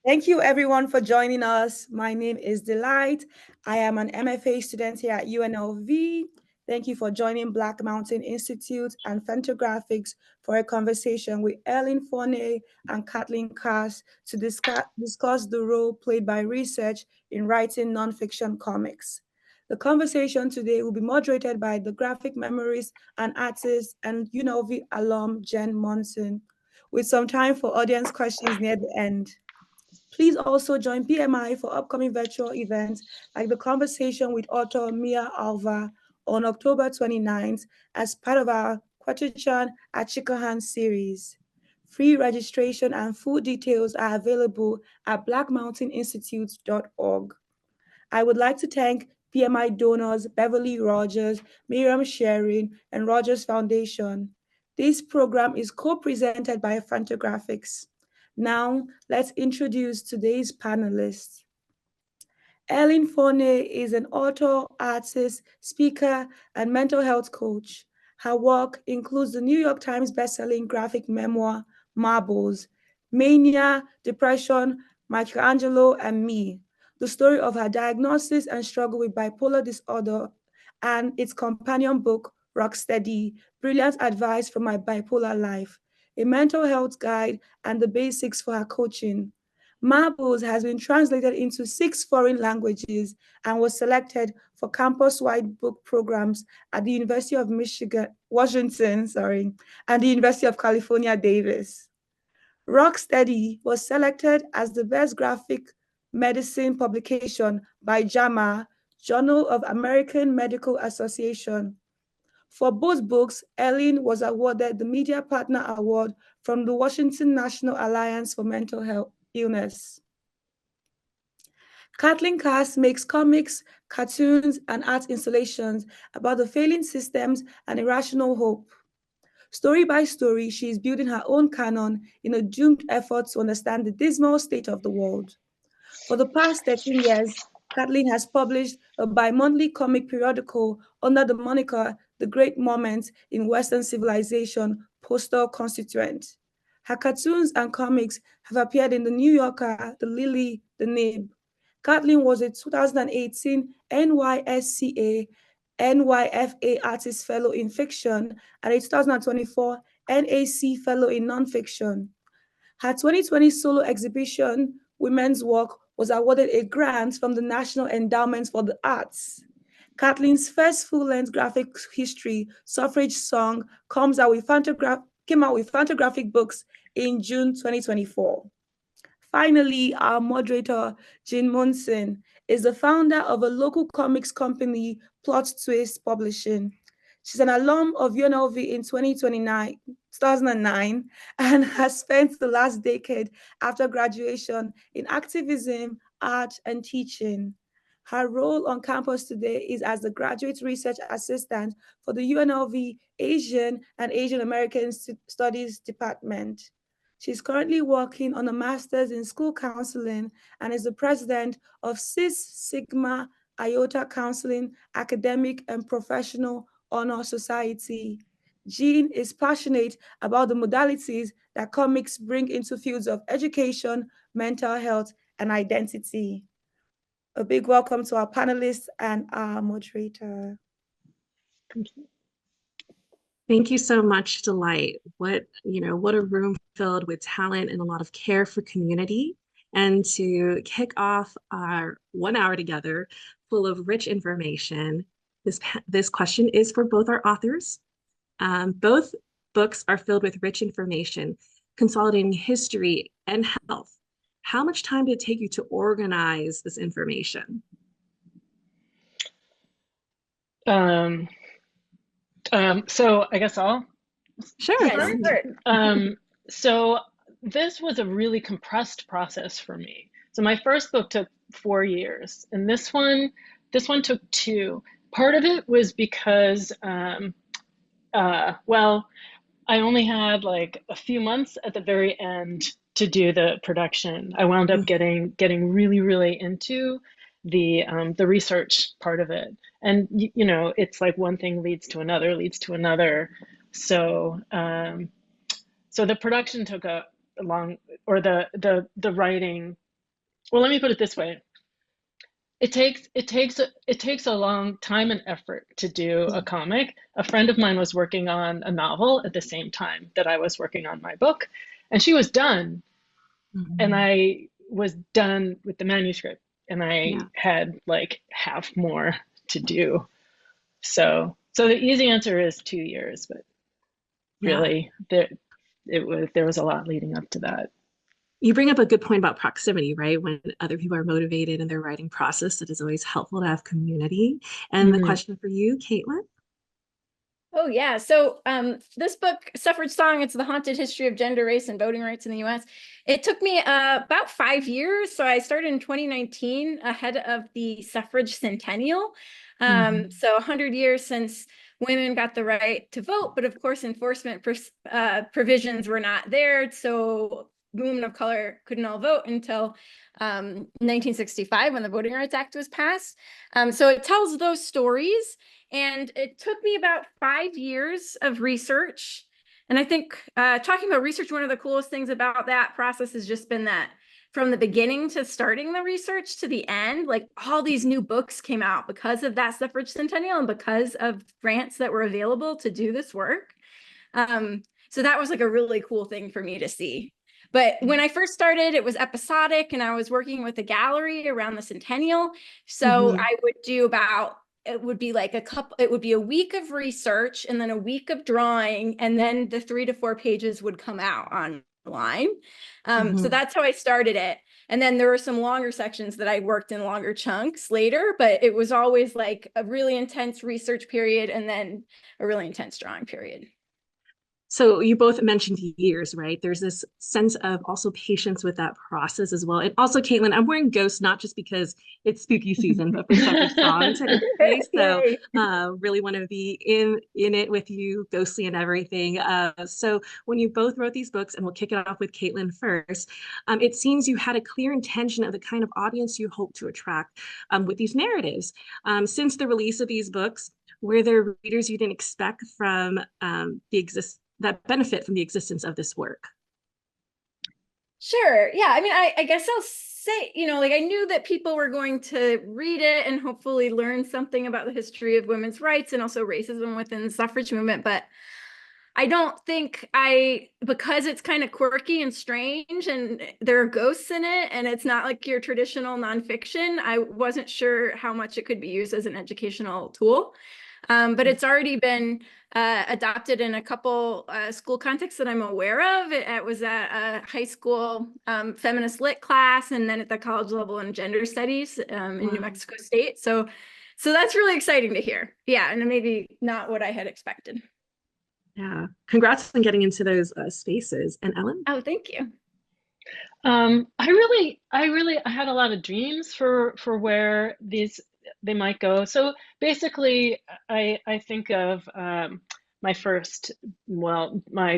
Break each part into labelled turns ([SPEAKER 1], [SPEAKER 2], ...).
[SPEAKER 1] Thank you everyone for joining us. My name is Delight. I am an MFA student here at UNLV. Thank you for joining Black Mountain Institute and Fantagraphics for a conversation with Forney and Kathleen Cass to discuss the role played by research in writing nonfiction comics. The conversation today will be moderated by the graphic memories and artist and UNLV alum Jean Munson, with some time for audience questions near the end. Please also join PMI for upcoming virtual events like the conversation with author Mia Alva on October 29th as part of our Kwachichan Achikahan series. Free registration and full details are available at blackmountaininstitute.org. I would like to thank PMI donors Beverly Rogers, Miriam Sharing, and Rogers Foundation. This program is co-presented by Fantagraphics. Now, let's introduce today's panelists. Forney is an author, artist, speaker, and mental health coach. Her work includes the New York Times bestselling graphic memoir, Marbles, Mania, Depression, Michelangelo, and Me, the story of her diagnosis and struggle with bipolar disorder, and its companion book, Rocksteady, Brilliant Advice from My Bipolar Life, a mental health guide and the basics for her coaching. Marbles has been translated into 6 foreign languages and was selected for campus-wide book programs at the University of Washington, and the University of California, Davis. Rocksteady was selected as the best graphic medicine publication by JAMA, Journal of American Medical Association. For both books, Ellen was awarded the Media Partner Award from the Washington National Alliance for Mental Health Illness. Kathleen Cass makes comics, cartoons, and art installations about the failing systems and irrational hope. Story by story, she is building her own canon in a doomed effort to understand the dismal state of the world. For the past 13 years, Kathleen has published a bi-monthly comic periodical under the moniker The Great Moment in Western Civilization, Postal Constituent. Her cartoons and comics have appeared in The New Yorker, The Lily, The Nib. Kathleen was a 2018 NYSCA NYFA Artist Fellow in Fiction and a 2024 NAC Fellow in Nonfiction. Her 2020 solo exhibition, Women's Work, was awarded a grant from the National Endowment for the Arts. Kathleen's first full-length graphic history, Suffrage Song, came out with Fantagraphic books in June 2024. Finally, our moderator, Jean Munson, is the founder of a local comics company, Plot Twist Publishing. She's an alum of UNLV in 2009, and has spent the last decade after graduation in activism, art, and teaching. Her role on campus today is as the Graduate Research Assistant for the UNLV Asian and Asian American Studies Department. She's currently working on a master's in school counseling and is the president of Cis Sigma Iota Counseling Academic and Professional Honor Society. Jean is passionate about the modalities that comics bring into fields of education, mental health, and identity. A big welcome to our panelists and our moderator.
[SPEAKER 2] Thank you. Thank you so much, Delight. What a room filled with talent and a lot of care for community. And to kick off our 1 hour together full of rich information, this question is for both our authors. Both books are filled with rich information, consolidating history and health. How much time did it take you to organize this information?
[SPEAKER 3] So I guess I'll
[SPEAKER 2] Sure.
[SPEAKER 3] So this was a really compressed process for me. So my first book took 4 years, and this one took 2. Part of it was because, well, I only had like a few months at the very end to do the production. I wound up getting really, really into the research part of it. And, you know, it's like one thing leads to another. So, so the production took a long, or the writing well, let me put it this way. It takes a long time and effort to do a comic. A friend of mine was working on a novel at the same time that I was working on my book, and she was done, and I was done with the manuscript, and I had like half more to do. So the easy answer is 2 years, but really there was a lot leading up to that.
[SPEAKER 2] You bring up a good point about proximity, right? When other people are motivated in their writing process, it is always helpful to have community. And the question for you, Caitlin?
[SPEAKER 4] Oh, yeah. So this book, Suffrage Song, it's the haunted history of gender, race, and voting rights in the US. It took me about 5 years. So I started in 2019 ahead of the suffrage centennial. So 100 years since women got the right to vote, but of course, enforcement provisions were not there. So women of color couldn't all vote until 1965 when the Voting Rights Act was passed. So it tells those stories. And it took me about 5 years of research. And I think talking about research, one of the coolest things about that process has just been that from the beginning to starting the research to the end, like all these new books came out because of that suffrage centennial and because of grants that were available to do this work. So that was like a really cool thing for me to see. But when I first started, it was episodic and I was working with a gallery around the centennial. So I would do about, it would be like it would be a week of research and then a week of drawing. And then the 3 to 4 pages would come out online. So that's how I started it. And then there were some longer sections that I worked in longer chunks later, but it was always like a really intense research period and then a really intense drawing period.
[SPEAKER 2] So you both mentioned years, right? There's this sense of also patience with that process as well. And also, Caitlin, I'm wearing ghosts, not just because it's spooky season, but for Suffrage Song today. So really want to be in it with you, ghostly and everything. So when you both wrote these books, and we'll kick it off with Caitlin first, it seems you had a clear intention of the kind of audience you hope to attract with these narratives. Since the release of these books, were there readers you didn't expect from that benefit from the existence of this work?
[SPEAKER 4] Sure. Yeah. I mean, I guess I'll say, like I knew that people were going to read it and hopefully learn something about the history of women's rights and also racism within the suffrage movement. But I don't think because it's kind of quirky and strange and there are ghosts in it and it's not like your traditional nonfiction, I wasn't sure how much it could be used as an educational tool. But it's already been adopted in a couple school contexts that I'm aware of. It was at a high school feminist lit class and then at the college level in gender studies in New Mexico State. So that's really exciting to hear. Yeah, and maybe not what I had expected.
[SPEAKER 2] Yeah, congrats on getting into those spaces. And Ellen?
[SPEAKER 4] Oh, thank you.
[SPEAKER 3] I had a lot of dreams for where they might go. So basically, I think of my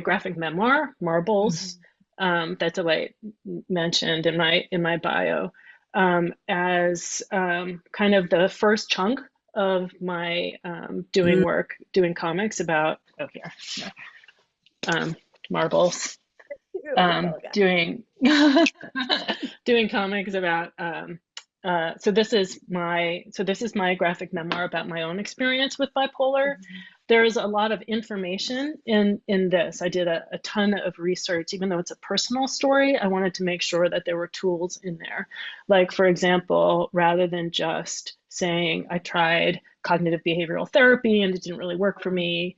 [SPEAKER 3] graphic memoir, Marbles, that Delight mentioned in my bio, as kind of the first chunk of my doing comics about Marbles. Doing comics about so this is my graphic memoir about my own experience with bipolar. There is a lot of information in this. I did a ton of research. Even though it's a personal story, I wanted to make sure that there were tools in there. Like, for example, rather than just saying I tried cognitive behavioral therapy and it didn't really work for me,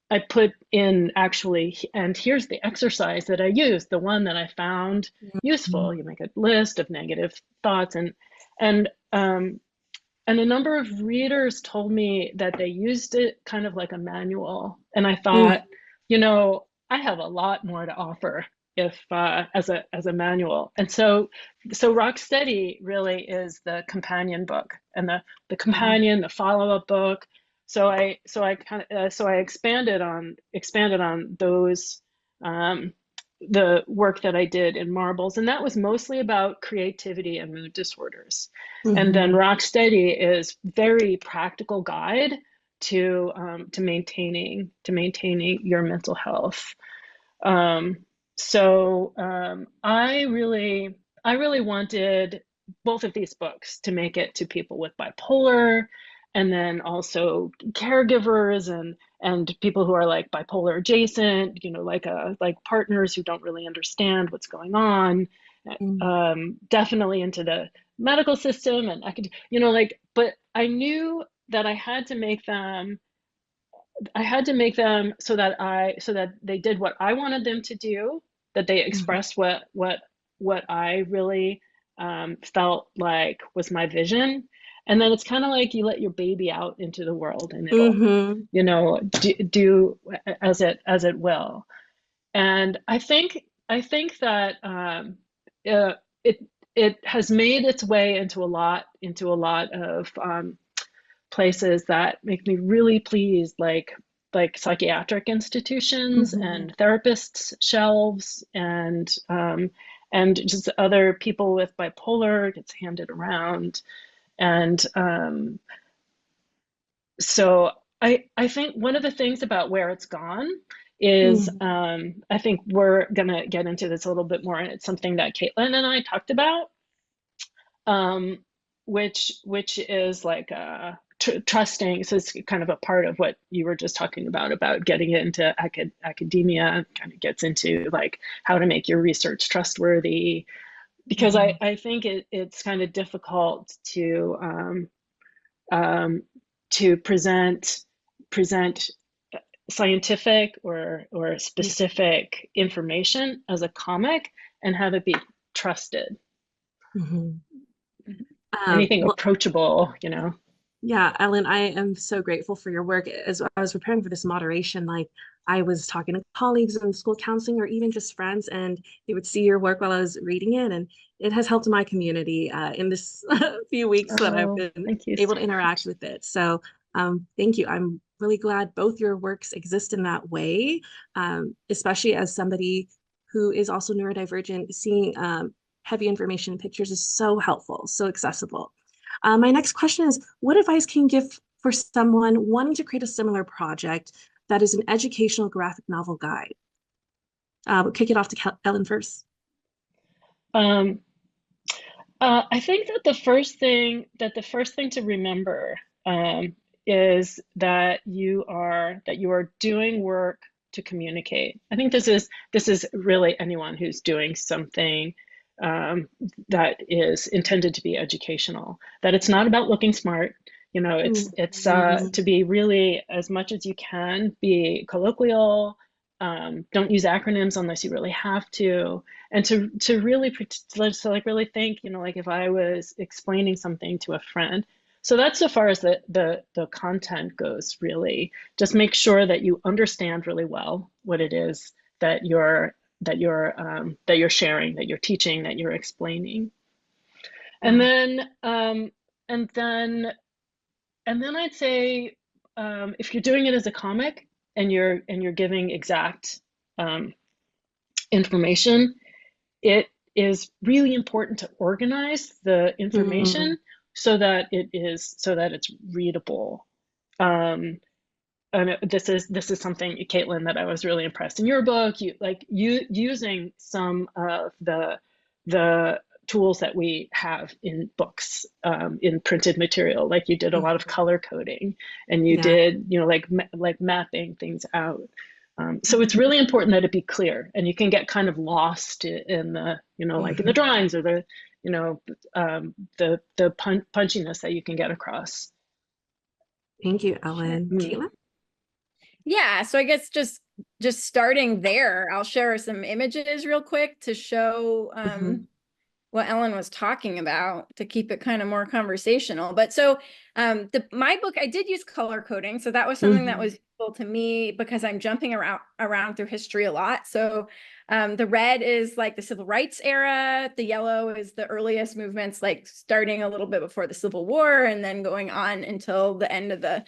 [SPEAKER 3] I put in actually, and here's the exercise that I used, the one that I found useful. You make a list of negative thoughts, and a number of readers told me that they used it kind of like a manual. And I thought, I have a lot more to offer if as a manual. And so Rocksteady really is the companion book and the companion, the follow-up book. So I expanded on those, the work that I did in Marbles, and that was mostly about creativity and mood disorders. And then Rocksteady is very practical guide to maintaining your mental health. I really wanted both of these books to make it to people with bipolar, and then also caregivers and people who are like bipolar adjacent, you know, like partners who don't really understand what's going on. Definitely into the medical system, and I could, you know, like, but I knew that I had to make them so that they did what I wanted them to do, that they expressed what I really felt like was my vision. And then it's kind of like you let your baby out into the world, and it'll, you know, do as it will. And I think that it has made its way into a lot of places that make me really pleased, like psychiatric institutions and therapists' shelves, and just other people with bipolar gets handed around. And so I think one of the things about where it's gone is I think we're gonna get into this a little bit more, and it's something that Caitlin and I talked about, which is like trusting. So it's kind of a part of what you were just talking about getting it into academia. Kind of gets into like how to make your research trustworthy, because I think it's kind of difficult to present scientific or specific information as a comic and have it be trusted. Anything approachable, you know.
[SPEAKER 2] Yeah, Ellen, I am so grateful for your work. As I was preparing for this moderation, like I was talking to colleagues in school counseling or even just friends, and they would see your work while I was reading it, and it has helped my community in this few weeks that I've been able to interact with it. So thank you. I'm really glad both your works exist in that way, especially as somebody who is also neurodivergent. Seeing heavy information in pictures is so helpful, so accessible. My next question is, what advice can you give for someone wanting to create a similar project that is an educational graphic novel guide? We'll kick it off to Ellen first.
[SPEAKER 3] I think that the first thing to remember is that you are doing work to communicate. I think this is really anyone who's doing something that is intended to be educational, that it's not about looking smart. You know, it's to be really, as much as you can, be colloquial. Don't use acronyms unless you really have to, and to really really think, you know, like if I was explaining something to a friend. So that's so far as the content goes. Really, just make sure that you understand really well what it is that you're sharing, that you're teaching, that you're explaining. And then I'd say if you're doing it as a comic and you're giving exact information, it is really important to organize the information so that it's readable. And this is something, Caitlin, that I was really impressed in your book. You using some of the tools that we have in books, in printed material. Like you did a lot of color coding, and you did, you know, like mapping things out. So it's really important that it be clear, and you can get kind of lost in the, you know, like in the drawings or the, you know, the punchiness that you can get across.
[SPEAKER 2] Thank you, Ellen. Caitlin?
[SPEAKER 4] Yeah, so I guess just starting there, I'll share some images real quick to show what Ellen was talking about, to keep it kind of more conversational. But so my book, I did use color coding. So that was something that was useful to me because I'm jumping around through history a lot. So the red is like the civil rights era. The yellow is the earliest movements, like starting a little bit before the Civil War and then going on until the end of the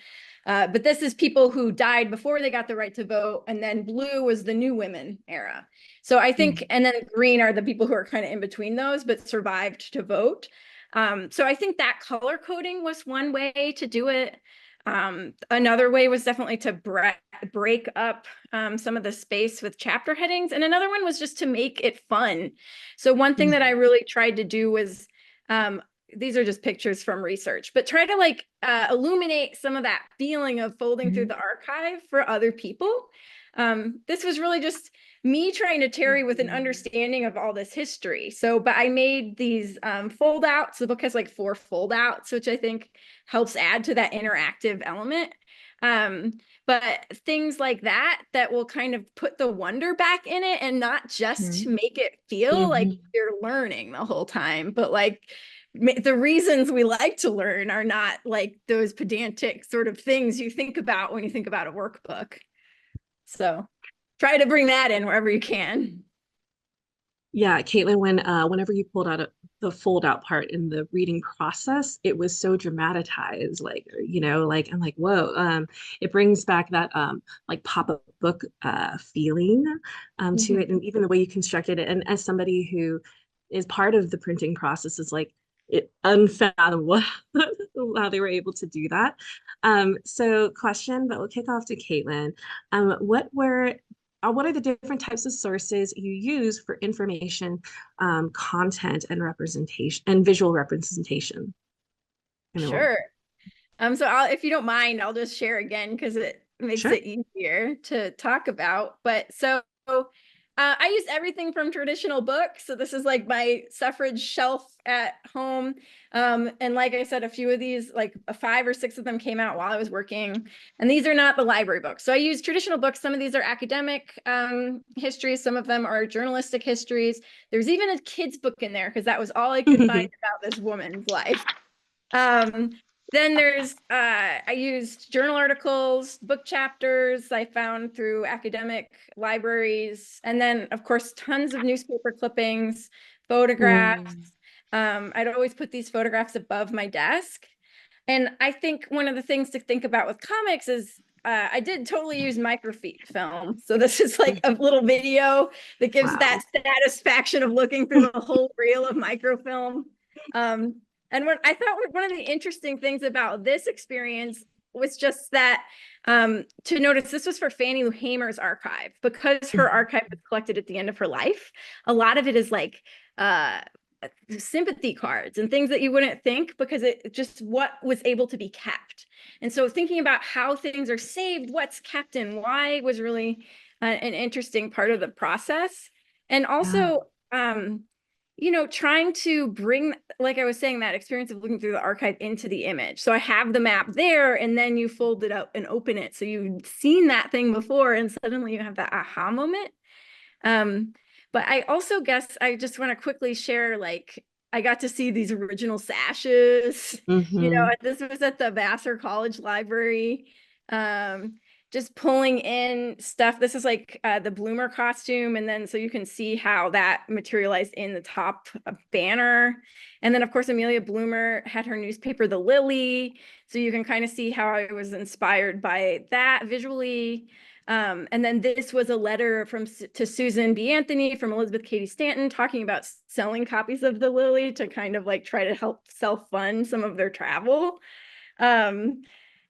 [SPEAKER 4] but this is people who died before they got the right to vote. And then blue was the new women era. So I think, and then green are the people who are kind of in between those, but survived to vote. So I think that color coding was one way to do it. Another way was definitely to break up some of the space with chapter headings. And another one was just to make it fun. So one thing that I really tried to do was These are just pictures from research, but try to like illuminate some of that feeling of folding through the archive for other people. This was really just me trying to tarry with an understanding of all this history. So, but I made these fold outs. The book has like 4 fold outs, which I think helps add to that interactive element. But things like that will kind of put the wonder back in it, and not just make it feel like you're learning the whole time, but like the reasons we like to learn are not like those pedantic sort of things you think about when you think about a workbook. So try to bring that in wherever you can.
[SPEAKER 2] Yeah, Caitlin, whenever you pulled out the fold out part in the reading process, it was so dramatized, like, like I'm like, whoa, it brings back that like pop-up book feeling to it, and even the way you constructed it. And as somebody who is part of the printing process, is like it unfathomable how they were able to do that. So question, but we'll kick off to Caitlin. What are the different types of sources you use for information, content, and representation and visual representation?
[SPEAKER 4] Sure. So if you don't mind, I'll just share again because it makes it easier to talk about. But so I use everything from traditional books. So this is like my suffrage shelf at home. And like I said, a few of these, like 5 or 6 of them came out while I was working. And these are not the library books. So I use traditional books. Some of these are academic histories. Some of them are journalistic histories. There's even a kid's book in there because that was all I could find about this woman's life. Then there's, I used journal articles, book chapters I found through academic libraries, and then of course, tons of newspaper clippings, photographs. I'd always put these photographs above my desk. And I think one of the things to think about with comics is I did totally use microfilm. So this is like a little video that gives that satisfaction of looking through the whole reel of microfilm. And what I thought one of the interesting things about this experience was just that to notice this was for Fannie Lou Hamer's archive, because her archive was collected at the end of her life. A lot of it is like sympathy cards and things that you wouldn't think, because it just what was able to be kept. And so thinking about how things are saved, what's kept and why was really an interesting part of the process. And also, trying to bring, like I was saying, that experience of looking through the archive into the image. So I have the map there, and then you fold it up and open it. So you've seen that thing before, and suddenly you have that aha moment. But I also guess I just want to quickly share, like, I got to see these original sashes, this was at the Vassar College Library. Just pulling in stuff. This is like the Bloomer costume. And then so you can see how that materialized in the top banner. And then of course, Amelia Bloomer had her newspaper, The Lily. So you can kind of see how I was inspired by that visually. And then this was a letter to Susan B. Anthony from Elizabeth Cady Stanton, talking about selling copies of The Lily to kind of like try to help self-fund some of their travel.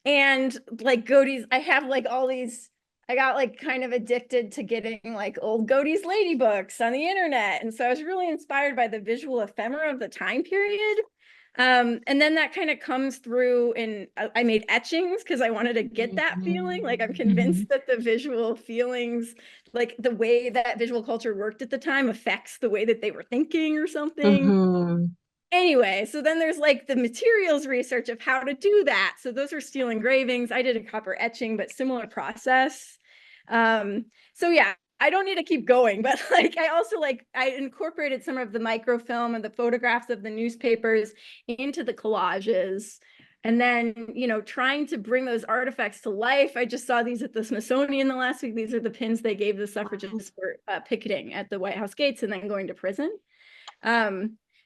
[SPEAKER 4] And like Godey's, I have like all these, I got like kind of addicted to getting like old Godey's Lady books on the internet. And so I was really inspired by the visual ephemera of the time period. And then that kind of comes through, and I made etchings because I wanted to get that feeling. Like I'm convinced that the visual feelings, like the way that visual culture worked at the time, affects the way that they were thinking or something. Anyway, so then there's like the materials research of how to do that. So those are steel engravings. I did a copper etching, but similar process. So yeah, I don't need to keep going, but like I also I incorporated some of the microfilm and the photographs of the newspapers into the collages. And then, trying to bring those artifacts to life. I just saw these at the Smithsonian the last week. These are the pins they gave the suffragists for picketing at the White House gates and then going to prison.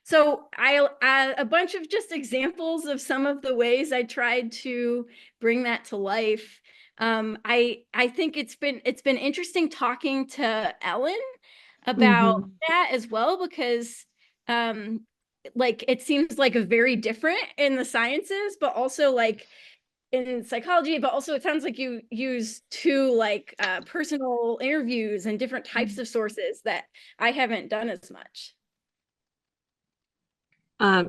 [SPEAKER 4] So a bunch of just examples of some of the ways I tried to bring that to life. I think it's been interesting talking to Ellen about that as well, because like it seems like a very different in the sciences, but also like in psychology, but also it sounds like you use two like personal interviews and different types of sources that I haven't done as much.
[SPEAKER 2] I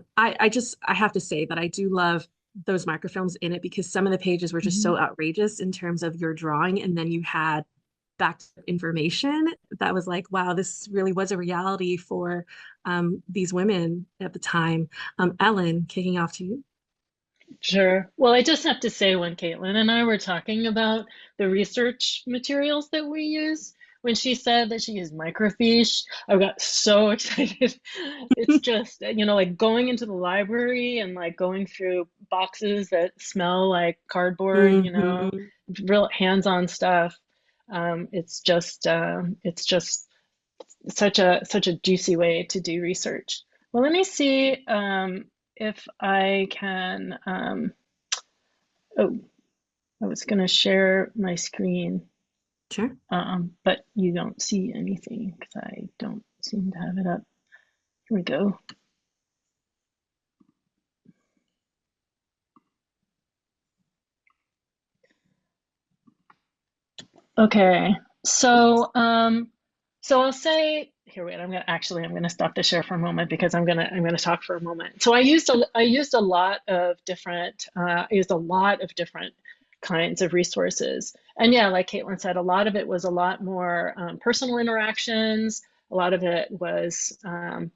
[SPEAKER 2] have to say that I do love those microfilms in it, because some of the pages were just so outrageous in terms of your drawing, and then you had backed information that was like, wow, this really was a reality for these women at the time. Ellen, kicking off to you.
[SPEAKER 3] Sure. Well, I just have to say, when Caitlin and I were talking about the research materials that we use, when she said that she used microfiche, I got so excited. It's just, like going into the library and like going through boxes that smell like cardboard, real hands-on stuff. It's just such a juicy way to do research. Well, let me see if I can. Oh, I was going to share my screen.
[SPEAKER 2] Sure.
[SPEAKER 3] But you don't see anything because I don't seem to have it up. Here we go. Okay, so I'll say here. Wait, I'm gonna stop the share for a moment, because I'm gonna talk for a moment. So I used a lot of different kinds of resources, and yeah, like Caitlin said, a lot of it was a lot more personal interactions. A lot of it was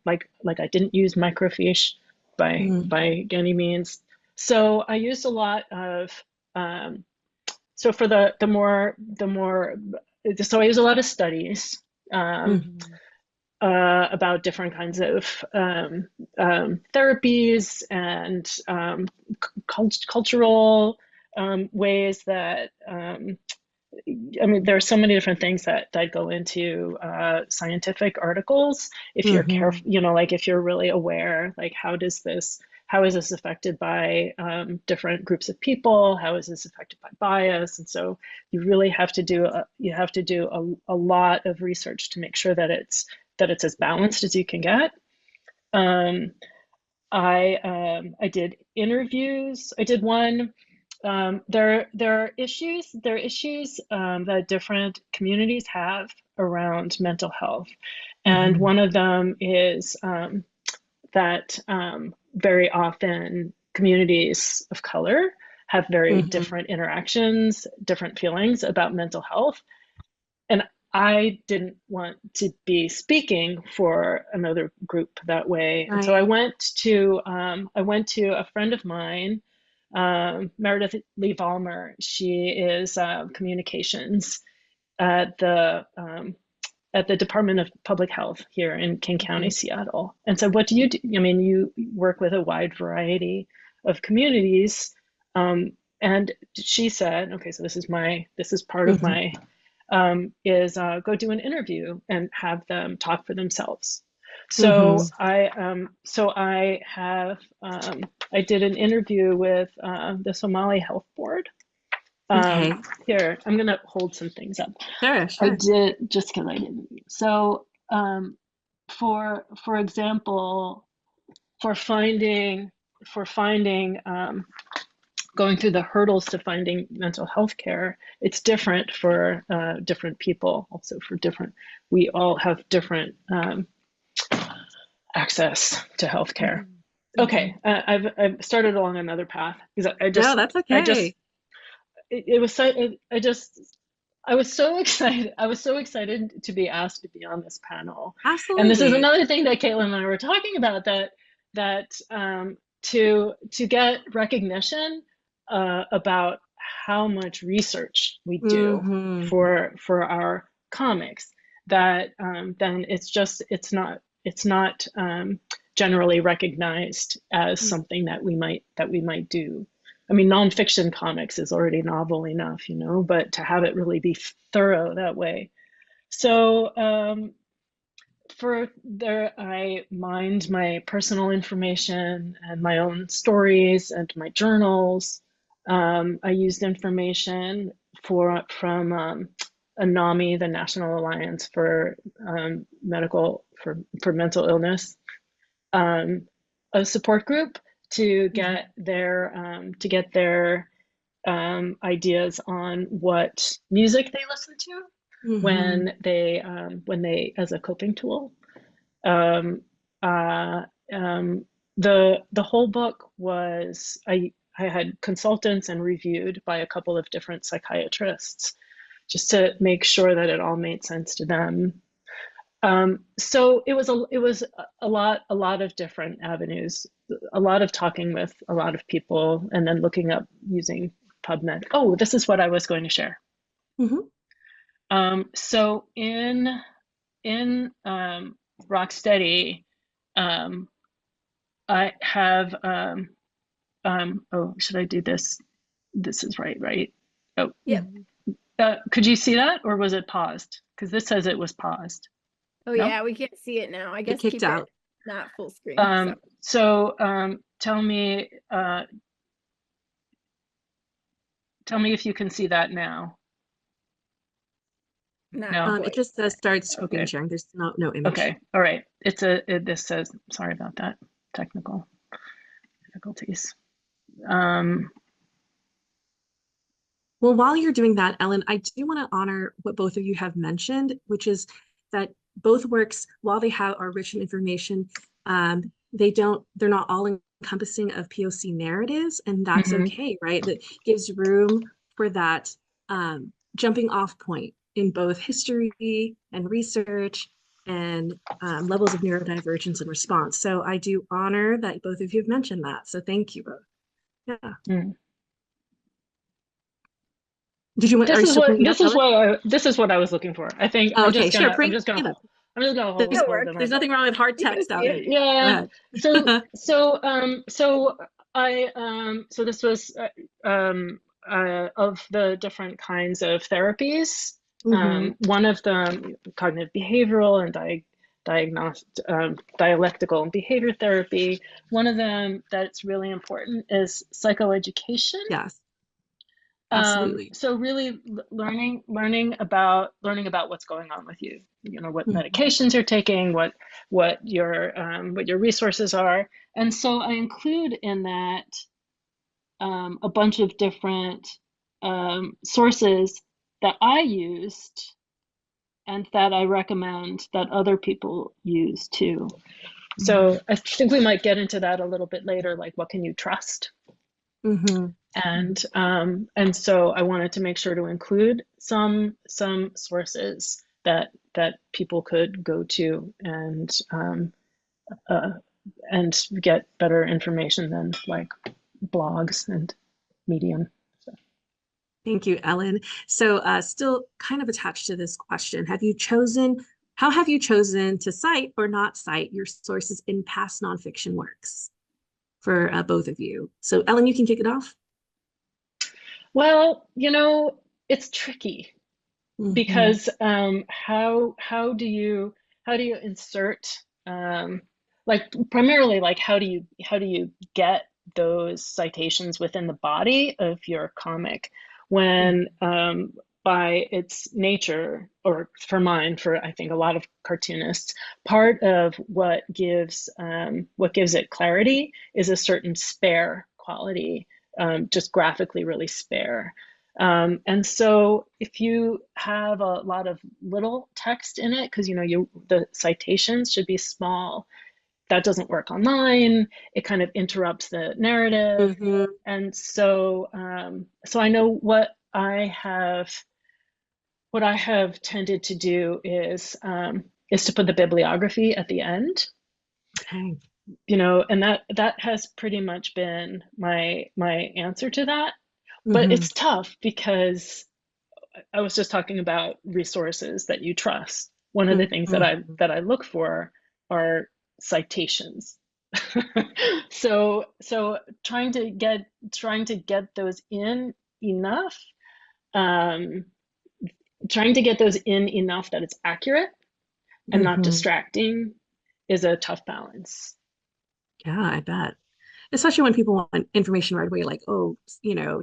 [SPEAKER 3] like I didn't use microfiche by any means. So I used a lot of so for the more so I use a lot of studies about different kinds of therapies and cultural ways that I mean, there are so many different things that go into scientific articles. If you're careful, like if you're really aware, like how is this affected by different groups of people? How is this affected by bias? And so you really have to do a lot of research to make sure that it's as balanced as you can get. I did interviews. I did one. There are issues that different communities have around mental health, and one of them is that very often communities of color have very different interactions, different feelings about mental health, and I didn't want to be speaking for another group that way, and so I went to a friend of mine. Meredith Lee Vollmer. She is communications at the Department of Public Health here in King County, Seattle. And so, what do you do? I mean, you work with a wide variety of communities, and she said, "Okay, so this is part of my is go do an interview and have them talk for themselves." So I did an interview with the Somali Health Board. Here, I'm gonna hold some things up.
[SPEAKER 2] Sure.
[SPEAKER 3] I did, just because I didn't. So for example, for finding going through the hurdles to finding mental health care, it's different for different people. Also we all have different access to healthcare. Okay, I've started along another path because
[SPEAKER 2] No, that's okay.
[SPEAKER 3] I was so excited. I was so excited to be asked to be on this panel.
[SPEAKER 2] Absolutely.
[SPEAKER 3] And this is another thing that Caitlin and I were talking about, that to get recognition about how much research we do for our comics, that then it's not generally recognized as something that we might do. I mean, nonfiction comics is already novel enough, but to have it really be thorough that way. So I mined my personal information and my own stories and my journals. I used information from NAMI, the National Alliance for Mental Illness, a support group, to get their ideas on what music they listen to when they as a coping tool. the whole book was, I had consultants and reviewed by a couple of different psychiatrists just to make sure that it all made sense to them. So it was a lot of different avenues, a lot of talking with a lot of people, and then looking up using PubMed. Oh, this is what I was going to share. So in Rocksteady, I have oh, should I do this? This is right? Oh,
[SPEAKER 4] yeah.
[SPEAKER 3] Could you see that, or was it paused? Because this says it was paused.
[SPEAKER 4] Oh
[SPEAKER 3] No?
[SPEAKER 4] yeah, we can't see it now. I guess
[SPEAKER 2] kicked
[SPEAKER 4] keep
[SPEAKER 2] out.
[SPEAKER 4] it not full screen.
[SPEAKER 3] So tell me if you can see that now. No.
[SPEAKER 2] It just says start screen sharing. There's no image.
[SPEAKER 3] Okay, all right. This says, sorry about that, technical difficulties.
[SPEAKER 2] Well, while you're doing that, Ellen, I do want to honor what both of you have mentioned, which is that both works, while they are rich in information, they're not all encompassing of POC narratives, and that's okay, right? That gives room for that jumping off point in both history and research and levels of neurodivergence and response. So I do honor that both of you have mentioned that. So thank you both. Yeah. Did you?
[SPEAKER 3] This is what I was looking for. I think I'm just gonna hold them.
[SPEAKER 2] There's nothing wrong with hard text out there.
[SPEAKER 3] Yeah. So this was of the different kinds of therapies. One of them, cognitive behavioral and dialectical and behavior therapy. One of them that's really important is psychoeducation.
[SPEAKER 2] Yes. Absolutely.
[SPEAKER 3] So really learning about what's going on with you. You know, what medications you're taking, what your resources are, and so I include in that a bunch of different sources that I used and that I recommend that other people use too. So I think we might get into that a little bit later, like what can you trust? And so I wanted to make sure to include some sources that people could go to and get better information than like blogs and Medium. So.
[SPEAKER 2] Thank you, Ellen. So still kind of attached to this question, how have you chosen to cite or not cite your sources in past nonfiction works for both of you? So Ellen, you can kick it off.
[SPEAKER 3] Well, you know, it's tricky because how do you insert like primarily like how do you get those citations within the body of your comic when by its nature, or for I think a lot of cartoonists, part of what gives it clarity is a certain spare quality. Just graphically really spare. And so if you have a lot of little text in it, because the citations should be small, that doesn't work online. It kind of interrupts the narrative. And so I know what I have tended to do is to put the bibliography at the end.
[SPEAKER 2] Okay.
[SPEAKER 3] And that has pretty much been my answer to that. But it's tough because I was just talking about resources that you trust. One of the things that I look for are citations. so trying to get those in enough, that it's accurate and not distracting is a tough balance.
[SPEAKER 2] Yeah, I bet. Especially when people want information right away, like, oh,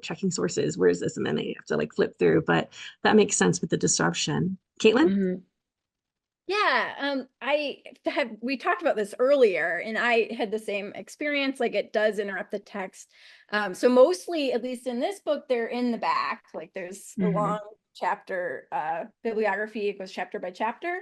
[SPEAKER 2] checking sources, where is this? And then they have to like flip through, but that makes sense with the disruption. Caitlin?
[SPEAKER 4] Yeah, we talked about this earlier, and I had the same experience. Like, it does interrupt the text. So mostly, at least in this book, they're in the back. Like, there's a long chapter bibliography. It goes chapter by chapter.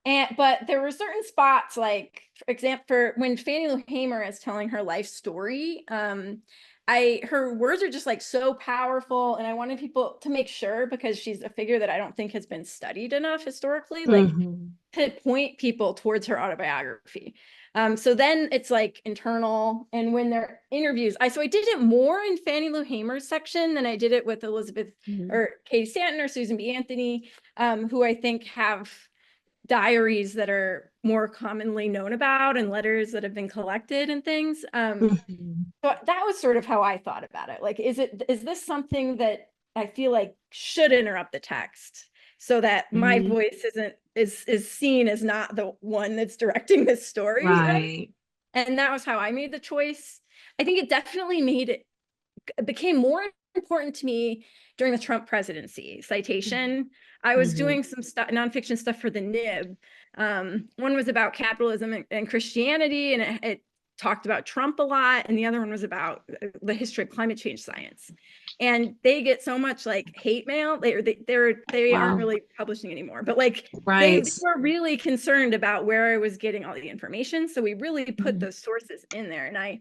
[SPEAKER 4] But there were certain spots, like for example, for when Fannie Lou Hamer is telling her life story, her words are just like so powerful, and I wanted people to make sure, because she's a figure that I don't think has been studied enough historically, like to point people towards her autobiography. So then it's like internal, and when they're interviews, so I did it more in Fannie Lou Hamer's section than I did it with Elizabeth or Katie Stanton or Susan B. Anthony, who I think have diaries that are more commonly known about and letters that have been collected and things. So that was sort of how I thought about it. Like, is this something that I feel like should interrupt the text so that my voice is seen as not the one that's directing this story?
[SPEAKER 2] Right.
[SPEAKER 4] And that was how I made the choice. I think it definitely became more important to me during the Trump presidency. Citation. I was doing some nonfiction stuff for the Nib. One was about capitalism and Christianity, and it talked about Trump a lot, and the other one was about the history of climate change science. And they get so much like hate mail. They aren't really publishing anymore, but like they were really concerned about where I was getting all the information. So we really put those sources in there, and I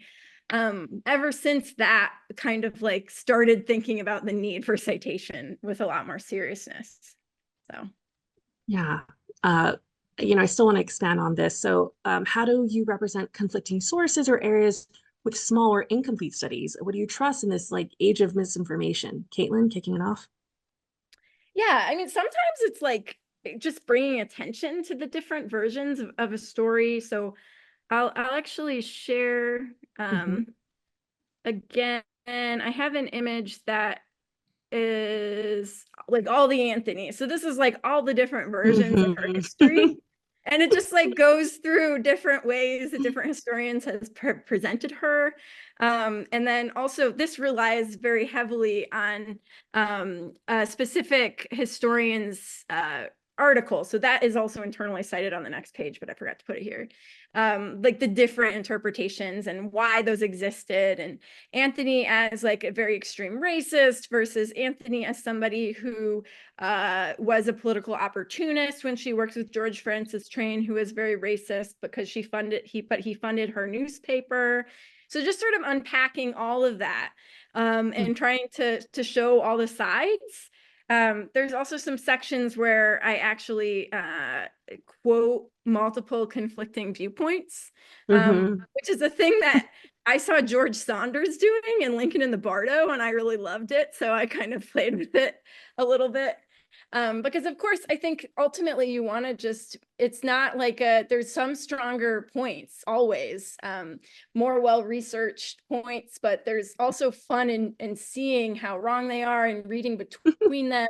[SPEAKER 4] ever since that kind of like started thinking about the need for citation with a lot more seriousness. So
[SPEAKER 2] yeah, I still want to expand on this. So how do you represent conflicting sources or areas with small or incomplete studies? What do you trust in this like age of misinformation? Caitlin, kicking it off.
[SPEAKER 4] Yeah, I mean, sometimes it's like just bringing attention to the different versions of a story. So I'll actually share again. I have an image that is like all the Anthony. So this is like all the different versions of her history. And it just like goes through different ways that different historians has presented her. And then also this relies very heavily on a specific historian's article. So that is also internally cited on the next page, but I forgot to put it here. Like the different interpretations and why those existed, and Anthony as like a very extreme racist versus Anthony as somebody who was a political opportunist when she worked with George Francis Train, who was very racist because he funded her newspaper. So just sort of unpacking all of that and trying to show all the sides. There's also some sections where I actually quote multiple conflicting viewpoints, which is a thing that I saw George Saunders doing in Lincoln in the Bardo, and I really loved it. So I kind of played with it a little bit. Because of course, I think ultimately you want to it's not like there's some stronger points always, more well-researched points, but there's also fun in seeing how wrong they are and reading between them.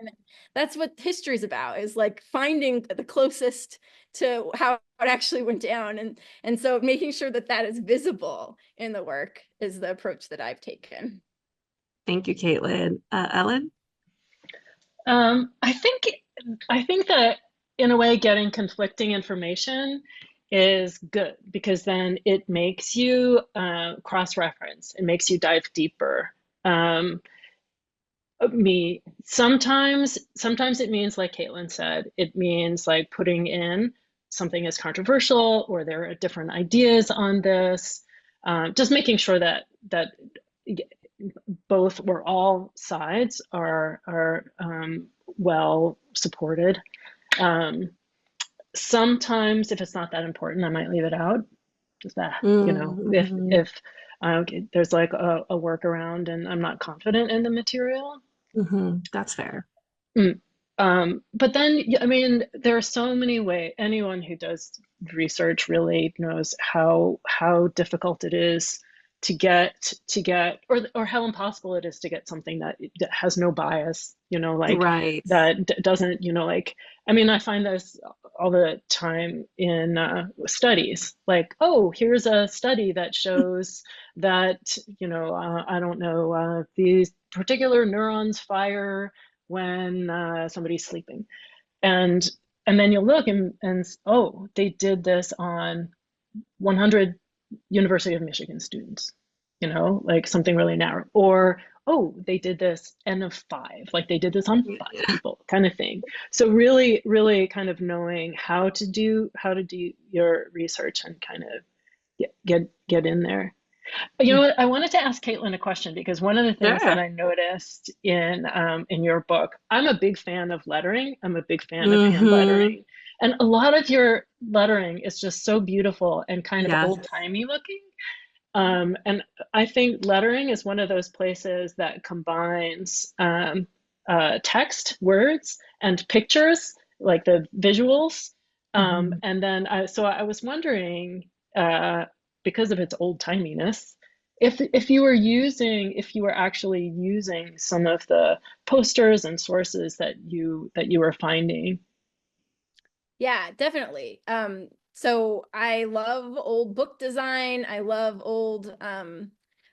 [SPEAKER 4] That's what history is about, is like finding the closest to how it actually went down. And so making sure that is visible in the work is the approach that I've taken.
[SPEAKER 2] Thank you, Caitlin. Ellen?
[SPEAKER 3] I think that in a way getting conflicting information is good, because then it makes you cross-reference. It makes you dive deeper. Sometimes it means, like Caitlin said, it means like putting in something as controversial, or there are different ideas on this. Just making sure that both or all sides are well supported. Sometimes if it's not that important, I might leave it out. Just that, if there's like a workaround and I'm not confident in the material.
[SPEAKER 2] That's fair.
[SPEAKER 3] But then, I mean, there are so many ways. Anyone who does research really knows how difficult it is to get, or how impossible it is to get something that has no bias, that doesn't, I mean, I find this all the time in studies, like, oh, here's a study that shows that, I don't know, these particular neurons fire when somebody's sleeping. And then you'll look and oh, they did this on 100 University of Michigan students, like something really narrow. Or oh, they did this N of 5, like they did this on 5 people kind of thing. So really, really kind of knowing how to do your research and kind of get in there. You know what? I wanted to ask Caitlin a question, because one of the things that I noticed in your book, I'm a big fan of lettering. I'm a big fan of hand lettering. And a lot of your lettering is just so beautiful and kind of old-timey looking. And I think lettering is one of those places that combines text, words, and pictures, like the visuals. And then so I was wondering, because of its old timiness, if you were actually using some of the posters and sources that you were finding.
[SPEAKER 4] Yeah, definitely. So I love old book design. I love old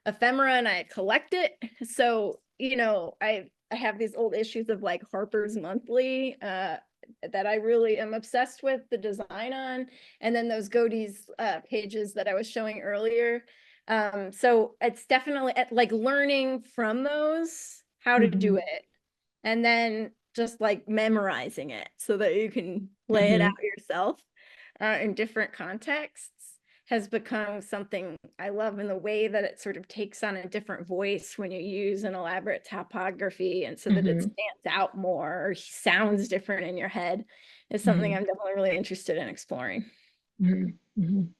[SPEAKER 4] ephemera, and I collect it. So, you know, I have these old issues of like Harper's Monthly that I really am obsessed with the design on, and then those Godey's pages that I was showing earlier. So it's definitely like learning from those how to do it, and then just like memorizing it so that you can lay it out yourself in different contexts has become something I love, in the way that it sort of takes on a different voice when you use an elaborate typography, and so that it stands out more or sounds different in your head is something I'm definitely really interested in exploring.
[SPEAKER 2] Ellen,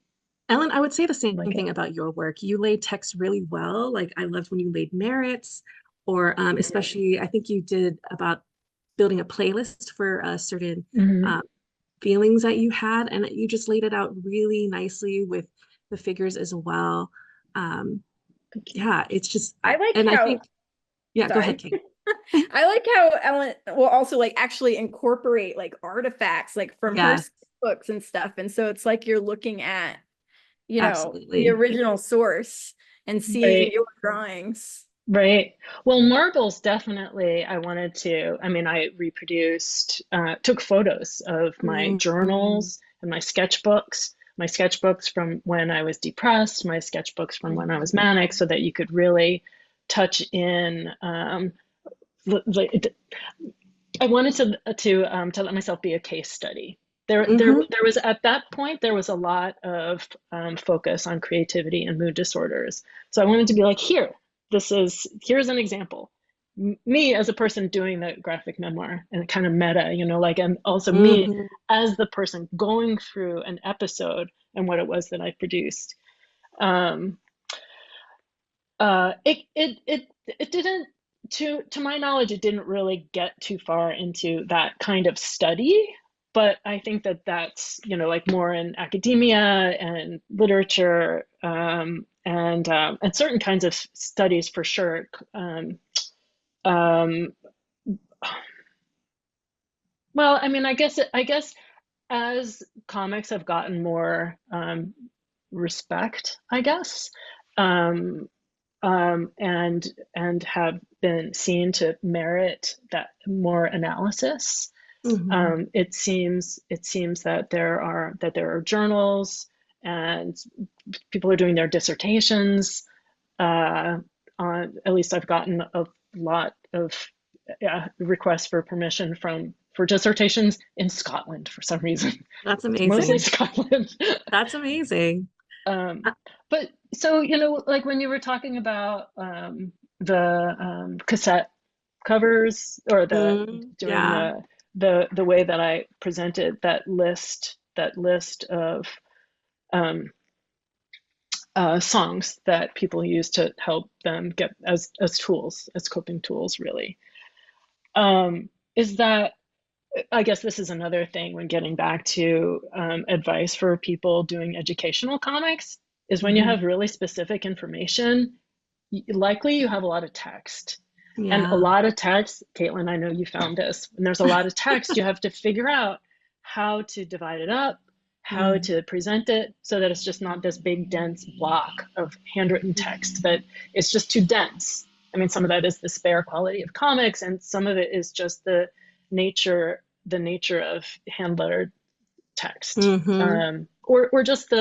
[SPEAKER 2] I would say the same thing about your work. You laid text really well. Like I loved when you laid merits, or especially I think you did about building a playlist for a certain feelings that you had, and you just laid it out really nicely with the figures as well. Yeah, it's just,
[SPEAKER 4] I like
[SPEAKER 2] and
[SPEAKER 4] how,
[SPEAKER 2] I think, yeah, go ahead, Kate.
[SPEAKER 4] I like how Ellen will also like actually incorporate like artifacts like from her books and stuff, and so it's like you're looking at, you know, the original source and seeing your drawings.
[SPEAKER 3] Right. Well, marbles, definitely. I mean, I reproduced, took photos of my journals and my sketchbooks from when I was depressed, my sketchbooks from when I was manic, so that you could really touch in. I wanted to let myself be a case study. There was, at that point, there was a lot of focus on creativity and mood disorders. So I wanted to be like, here's an example. Me as a person doing the graphic memoir, and kind of meta, you know, like, and also me as the person going through an episode and what it was that I produced. It didn't, to my knowledge, it didn't really get too far into that kind of study. But I think that that's, you know, like more in academia and literature, and certain kinds of studies for sure. Well, I mean, I guess as comics have gotten more respect, I guess, and have been seen to merit that more analysis. It seems that there are journals, and people are doing their dissertations. At least I've gotten a lot of requests for permission for dissertations in Scotland for some reason.
[SPEAKER 2] That's amazing.
[SPEAKER 3] Mostly Scotland.
[SPEAKER 2] That's amazing.
[SPEAKER 3] But so, you know, like when you were talking about the cassette covers, or the way that I presented that list of songs that people use to help them get as tools, as coping tools, really, is that, I guess this is another thing when getting back to advice for people doing educational comics, is when you have really specific information, likely you have a lot of text. And a lot of text, Caitlin, I know you found this, and there's a lot of text, you have to figure out how to divide it up, how to present it, so that it's just not this big dense block of handwritten text that it's just too dense. I mean, some of that is the spare quality of comics, and some of it is just the nature of hand lettered text, or just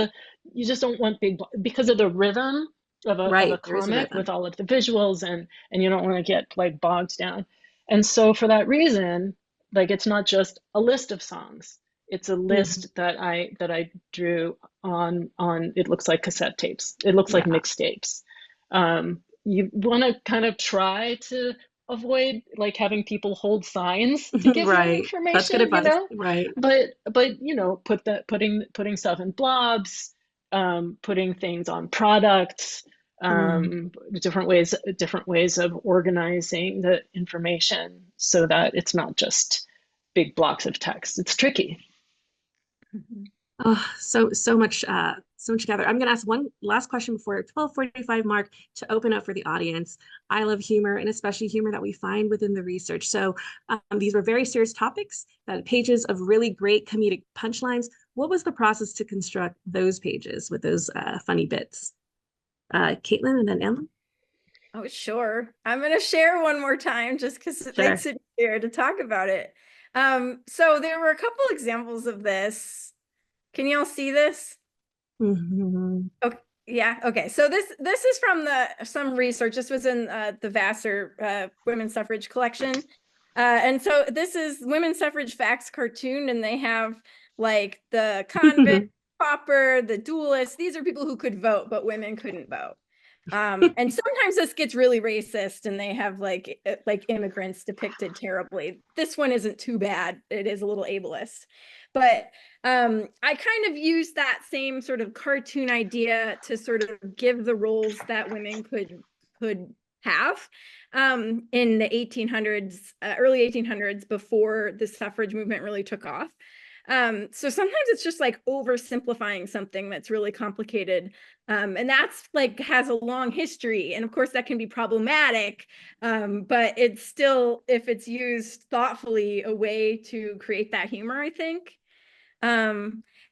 [SPEAKER 3] you just don't want big, because of the rhythm of a
[SPEAKER 2] Right, there is a
[SPEAKER 3] comic with
[SPEAKER 2] rhythm.
[SPEAKER 3] all of the visuals, and you don't want to get like bogged down. And so for that reason, like it's not just a list of songs. It's a list that I drew on it looks like cassette tapes. It looks like
[SPEAKER 2] Yeah.
[SPEAKER 3] mixtapes. You want to kind of try to avoid like having people hold signs to give you
[SPEAKER 2] Right. That's good
[SPEAKER 3] information, you
[SPEAKER 2] advice.
[SPEAKER 3] know,
[SPEAKER 2] Right.
[SPEAKER 3] but you know, putting stuff in blobs, putting things on products, different ways of organizing the information so that it's not just big blocks of text. It's tricky.
[SPEAKER 2] Oh, so much together. I'm gonna ask one last question before 12:45 mark to open up for the audience. I love humor, and especially humor that we find within the research. So these were very serious topics, that pages of really great comedic punchlines. What was the process to construct those pages with those funny bits? Caitlin and then Ellen?
[SPEAKER 4] Oh, sure. I'm going to share one more time just because it
[SPEAKER 2] Sure.
[SPEAKER 4] makes it easier to talk about it. So there were a couple examples of this. Can you all see this? Okay. Yeah. Okay. So this is from some research. This was in the Vassar women's suffrage collection. And so this is women's suffrage facts cartoon, and they have like the convict, pauper, the duelist. These are people who could vote, but women couldn't vote. And sometimes this gets really racist, and they have like immigrants depicted terribly. This one isn't too bad. It is a little ableist, but I kind of used that same sort of cartoon idea to sort of give the roles that women could have in the 1800s, early 1800s, before the suffrage movement really took off. So sometimes it's just like oversimplifying something that's really complicated. And that's like has a long history. And of course that can be problematic, but it's still, if it's used thoughtfully, a way to create that humor, I think.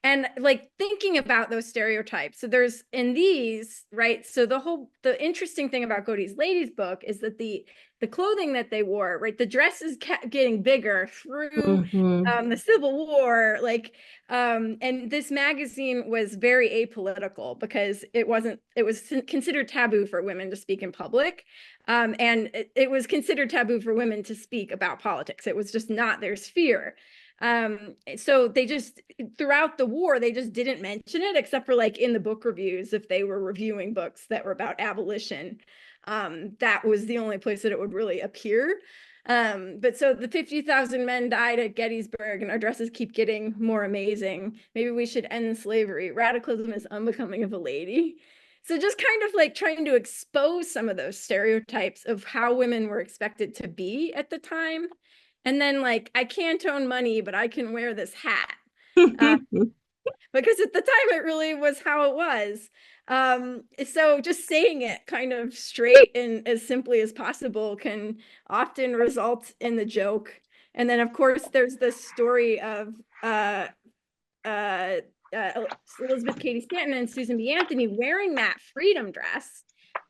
[SPEAKER 4] And like thinking about those stereotypes. So there's in these, right? So the interesting thing about Godey's Ladies book is that the clothing that they wore, right? The dresses kept getting bigger through the Civil War, like, and this magazine was very apolitical because it was considered taboo for women to speak in public. And it was considered taboo for women to speak about politics. It was just not their sphere. So they just, throughout the war, they just didn't mention it, except for like in the book reviews, if they were reviewing books that were about abolition, that was the only place that it would really appear. But so the 50,000 men died at Gettysburg, and our dresses keep getting more amazing. Maybe we should end slavery. Radicalism is unbecoming of a lady. So just kind of like trying to expose some of those stereotypes of how women were expected to be at the time. And then like, I can't own money, but I can wear this hat. Because at the time it really was how it was. So just saying it kind of straight and as simply as possible can often result in the joke. And then of course there's this story of Elizabeth Cady Stanton and Susan B. Anthony wearing that freedom dress,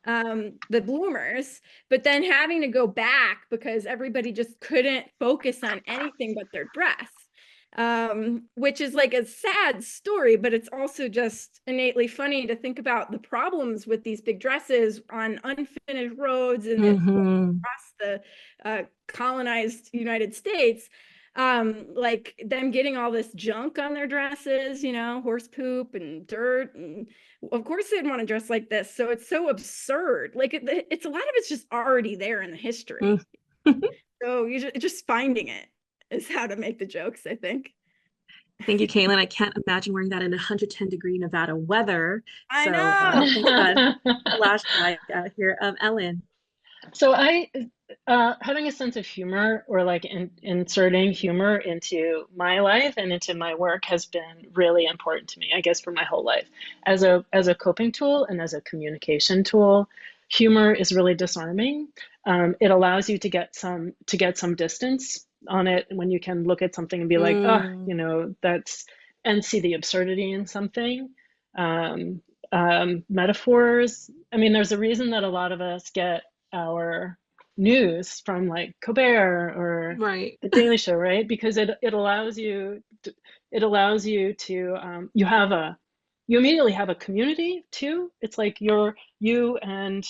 [SPEAKER 4] the bloomers, but then having to go back because everybody just couldn't focus on anything but their dress, which is like a sad story, but it's also just innately funny to think about the problems with these big dresses on unfinished roads and across the colonized United States. Like them getting all this junk on their dresses, you know, horse poop and dirt, and of course they'd want to dress like this. So it's so absurd. Like it's a lot of it's just already there in the history. So you just finding it is how to make the jokes, I think.
[SPEAKER 2] Thank you, Caitlin. I can't imagine wearing that in 110-degree Nevada weather.
[SPEAKER 4] I
[SPEAKER 2] So
[SPEAKER 4] know.
[SPEAKER 2] thanks for that flashback here. Ellen.
[SPEAKER 3] So having a sense of humor, or like inserting humor into my life and into my work, has been really important to me, I guess, for my whole life. As a coping tool and as a communication tool, humor is really disarming. It allows you to get some distance on it when you can look at something and be like, oh, you know, and see the absurdity in something. Metaphors. I mean, there's a reason that a lot of us get our news from like Colbert or The Daily Show, right? Because it allows you to you you immediately have a community too. It's like you and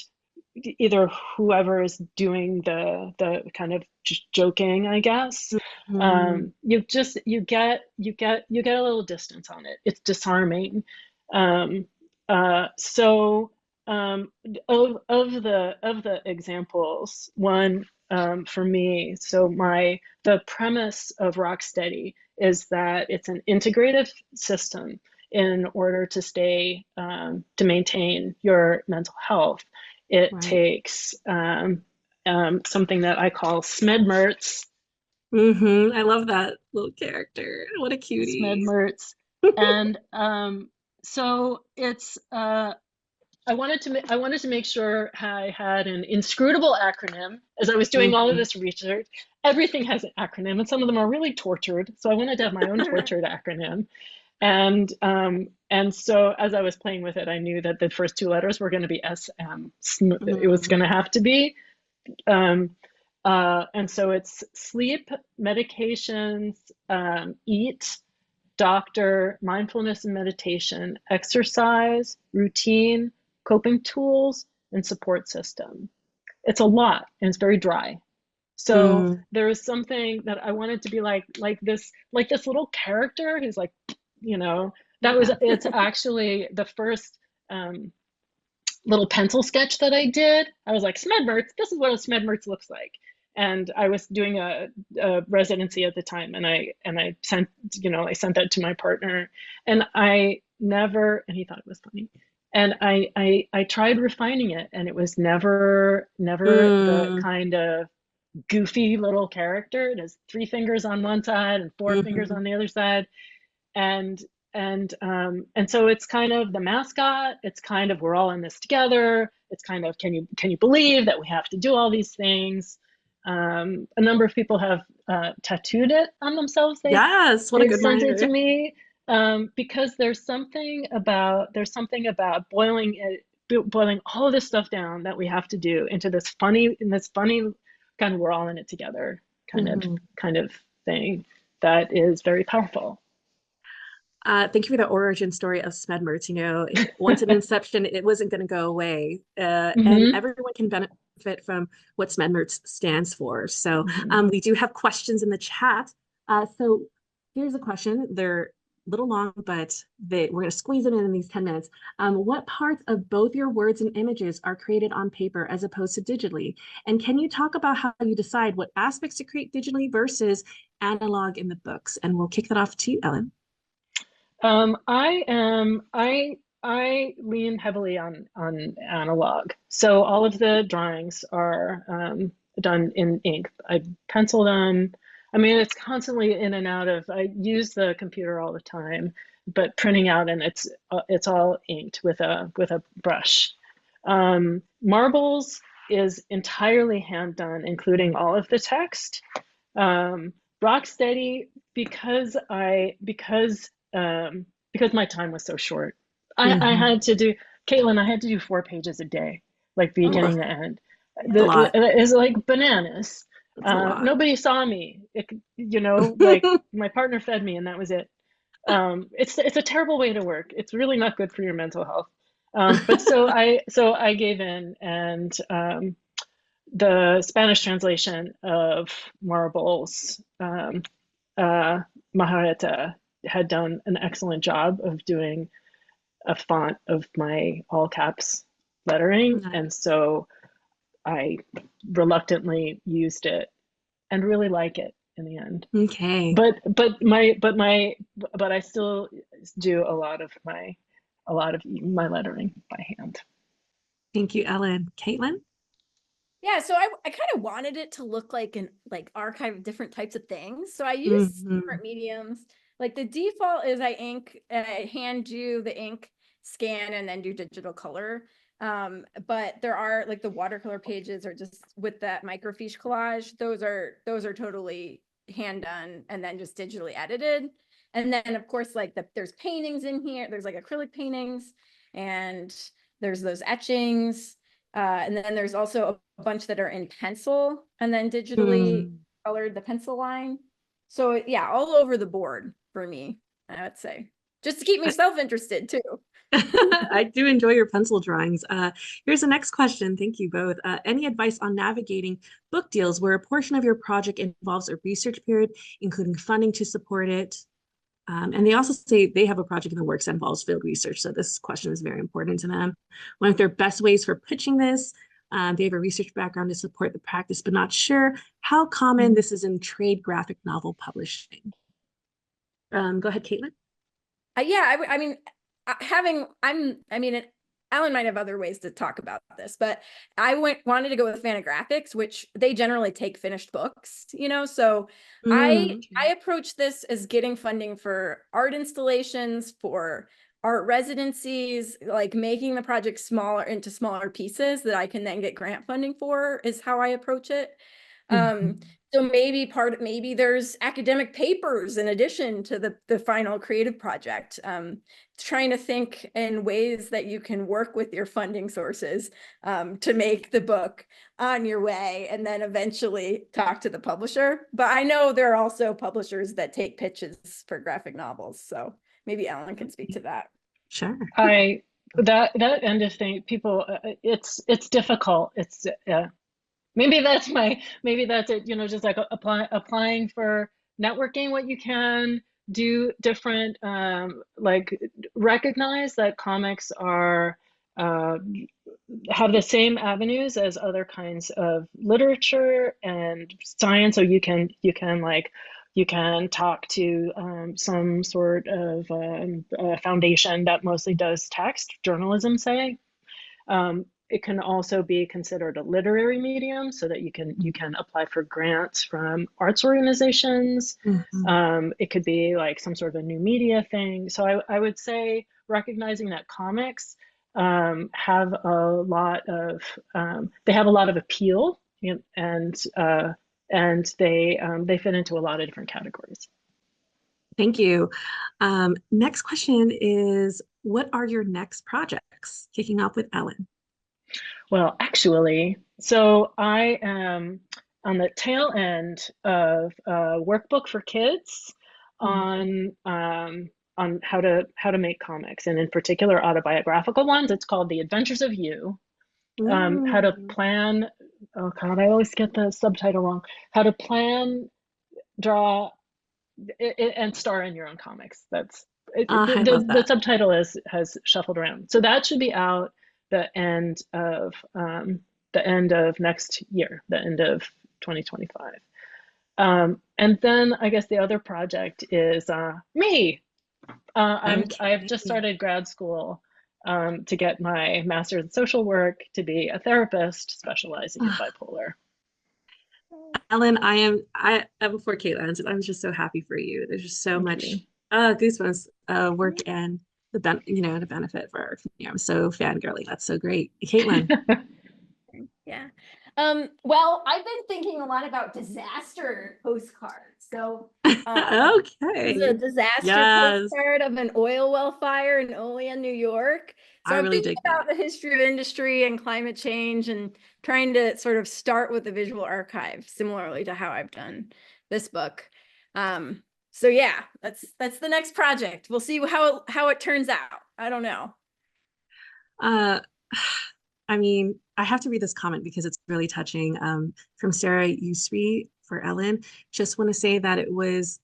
[SPEAKER 3] either whoever is doing the kind of joking, I guess. You get a little distance on it. It's disarming. So of the examples, one for me, so the premise of Rocksteady is that it's an integrative system in order to stay to maintain your mental health. It takes something that I call Smedmertz.
[SPEAKER 2] I love that little character. What a cutie.
[SPEAKER 3] Smedmertz. And so it's I wanted to make sure I had an inscrutable acronym as I was doing all of this research. Everything has an acronym, and some of them are really tortured. So I wanted to have my own tortured acronym. And so as I was playing with it, I knew that the first two letters were going to be SM. It was going to have to be. And so it's sleep, medications, eat, doctor, mindfulness and meditation, exercise, routine, coping tools, and support system. It's a lot, and it's very dry. So there was something that I wanted to be like this little character who's like, you know, it's actually the first little pencil sketch that I did. I was like, Smedmertz, this is what a Smedmertz looks like. And I was doing a residency at the time, and I sent that to my partner, and and he thought it was funny. And I tried refining it, and it was never the kind of goofy little character. It has 3 fingers on one side and 4 fingers on the other side. And so it's kind of the mascot. It's kind of, we're all in this together. It's kind of, can you believe that we have to do all these things? A number of people have tattooed it on themselves.
[SPEAKER 2] Yes, what a good
[SPEAKER 3] sent
[SPEAKER 2] reminder.
[SPEAKER 3] it to me because there's something about boiling all of this stuff down that we have to do into this funny kind of, we're all in it together kind of thing that is very powerful.
[SPEAKER 2] Thank you for the origin story of Smedmertz. You know, once an inception, it wasn't going to go away, and everyone can benefit from what Smedmertz stands for. So we do have questions in the chat. So here's a question. They're a little long, but we're going to squeeze them in these 10 minutes. What parts of both your words and images are created on paper as opposed to digitally? And can you talk about how you decide what aspects to create digitally versus analog in the books? And we'll kick that off to you, Ellen.
[SPEAKER 3] I lean heavily on analog. So all of the drawings are done in ink. I pencil them. I mean, it's constantly in and out of, I use the computer all the time, but printing out, and it's all inked with a brush. Marbles is entirely hand done, including all of the text. Rocksteady, because my time was so short, I had to do, Caitlin, I had to do 4 pages a day, like beginning to end. It's like bananas. Nobody saw me. Like my partner fed me, and that was it. It's a terrible way to work. It's really not good for your mental health. But so I gave in, and the Spanish translation of Marbles, Mahareta, had done an excellent job of doing a font of my all caps lettering. And so I reluctantly used it and really like it in the end.
[SPEAKER 2] Okay.
[SPEAKER 3] But I still do a lot of my lettering by hand.
[SPEAKER 2] Thank you, Ellen. Caitlin?
[SPEAKER 4] Yeah, so I kind of wanted it to look like an archive of different types of things. So I used different mediums. Like the default is I hand do the ink, scan, and then do digital color. But there are like the watercolor pages are just with that microfiche collage. Those are totally hand done and then just digitally edited. And then of course, like there's paintings in here. There's like acrylic paintings, and there's those etchings. And then there's also a bunch that are in pencil and then digitally colored the pencil line. So yeah, all over the board for me, I would say, just to keep me self-interested too.
[SPEAKER 2] I do enjoy your pencil drawings. Here's the next question. Thank you both. Any advice on navigating book deals where a portion of your project involves a research period, including funding to support it? And they also say they have a project in the works that involves field research. So this question is very important to them. One of their best ways for pitching this, they have a research background to support the practice, but not sure how common this is in trade graphic novel publishing. Go ahead, Caitlin.
[SPEAKER 4] Yeah, I mean, Alan might have other ways to talk about this, but I wanted to go with Fantagraphics, which they generally take finished books, you know, so I approach this as getting funding for art installations, for art residencies, like making the project smaller into smaller pieces that I can then get grant funding for is how I approach it. So maybe there's academic papers in addition to the final creative project. Trying to think in ways that you can work with your funding sources to make the book on your way and then eventually talk to the publisher. But I know there are also publishers that take pitches for graphic novels. So maybe Ellen can speak to that.
[SPEAKER 2] Sure.
[SPEAKER 3] That end of thing, people, it's difficult. It's maybe that's it, you know, just like applying for networking what you can, do different, like recognize that comics are, have the same avenues as other kinds of literature and science. So you can talk to some sort of foundation that mostly does text journalism, say. It can also be considered a literary medium so that you can apply for grants from arts organizations. It could be like some sort of a new media thing. So I would say recognizing that comics have a lot of appeal, and they fit into a lot of different categories.
[SPEAKER 2] Thank you. Next question is, what are your next projects? Kicking off with Ellen.
[SPEAKER 3] Well, actually, so I am on the tail end of a workbook for kids on how to make comics, and in particular autobiographical ones. It's called The Adventures of You. How to plan. Oh God, I always get the subtitle wrong. How to plan, draw, and star in your own comics. That's the subtitle has shuffled around. So that should be out the end of next year, the end of 2025. And then I guess the other project is me. I've just started grad school to get my master's in social work to be a therapist specializing in bipolar.
[SPEAKER 2] Ellen, before Caitlin answers, I'm just so happy for you. There's just so much goosebumps work and the benefit for our community. I'm so fangirling. That's so great. Caitlin.
[SPEAKER 4] Yeah. Well, I've been thinking a lot about disaster postcards. So
[SPEAKER 2] okay.
[SPEAKER 4] It's a disaster postcard of an oil well fire in Olean, New York. So I'm thinking about the history of industry and climate change and trying to sort of start with the visual archive, similarly to how I've done this book. So yeah, that's the next project. We'll see how it turns out. I don't know.
[SPEAKER 2] I mean, I have to read this comment because it's really touching. From Sarah Usri for Ellen. Just want to say that it was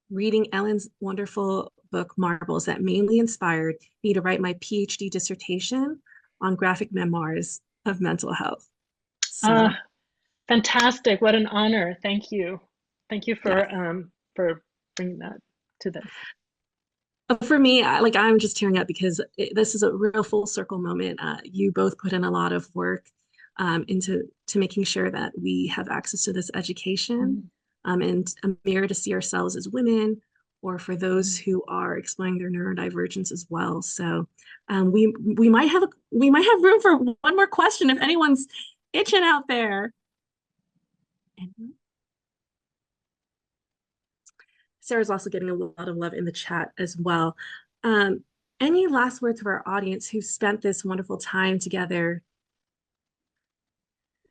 [SPEAKER 2] reading Ellen's wonderful book, Marbles, that mainly inspired me to write my PhD dissertation on graphic memoirs of mental health. So.
[SPEAKER 3] Fantastic. What an honor. Thank you. Thank you for bringing that to this.
[SPEAKER 2] For me, I'm just tearing up because this is a real full circle moment. You both put in a lot of work into making sure that we have access to this education and a mirror to see ourselves as women, or for those who are exploring their neurodivergence as well. So we might have room for one more question if anyone's itching out there. Sarah's also getting a lot of love in the chat as well. Any last words for our audience who spent this wonderful time together?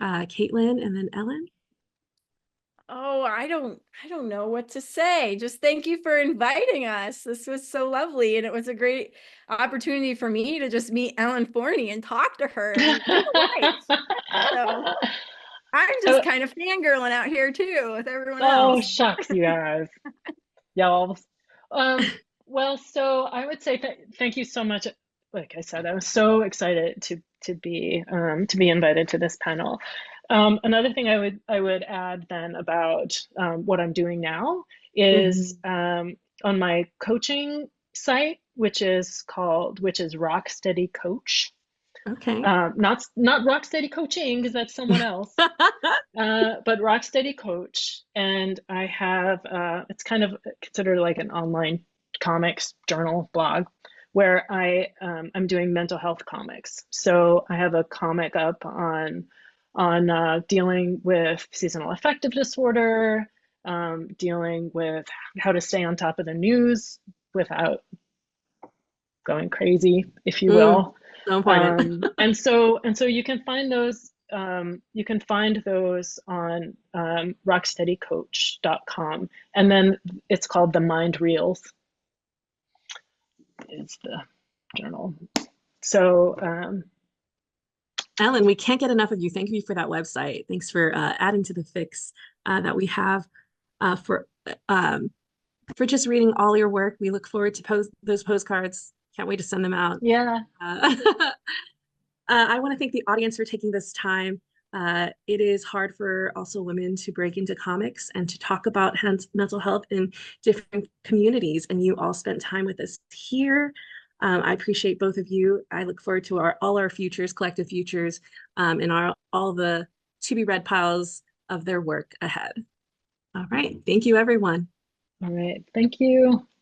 [SPEAKER 2] Caitlin and then Ellen?
[SPEAKER 4] Oh, I don't know what to say. Just thank you for inviting us. This was so lovely, and it was a great opportunity for me to just meet Ellen Forney and talk to her in real life. So I'm just kind of fangirling out here too with everyone
[SPEAKER 3] Oh,
[SPEAKER 4] else.
[SPEAKER 3] shucks, you guys. Y'all. Well, so I would say thank you so much. Like I said, I was so excited to be invited to this panel. Another thing I would add then about what I'm doing now is on my coaching site, which is Rock Steady Coach.
[SPEAKER 2] Okay.
[SPEAKER 3] Not Rocksteady Coaching, because that's someone else, but Rocksteady Coach. And I have it's kind of considered like an online comics journal blog where I'm doing mental health comics. So I have a comic up on dealing with seasonal affective disorder, dealing with how to stay on top of the news without going crazy, if you will.
[SPEAKER 2] So important.
[SPEAKER 3] And so you can find those on rocksteadycoach.com, and then it's called The Mind Reels is the journal. So
[SPEAKER 2] Ellen, we can't get enough of you. Thank you for that website. Thanks for adding to the fix that we have for just reading all your work. We look forward to those postcards. Can't wait to send them out.
[SPEAKER 3] Yeah.
[SPEAKER 2] I want to thank the audience for taking this time. It is hard for also women to break into comics and to talk about mental health in different communities, and you all spent time with us here. I appreciate both of you. I look forward to all our futures, collective futures, and all the to be read piles of their work ahead. All right. Thank you, everyone.
[SPEAKER 3] All right. Thank you.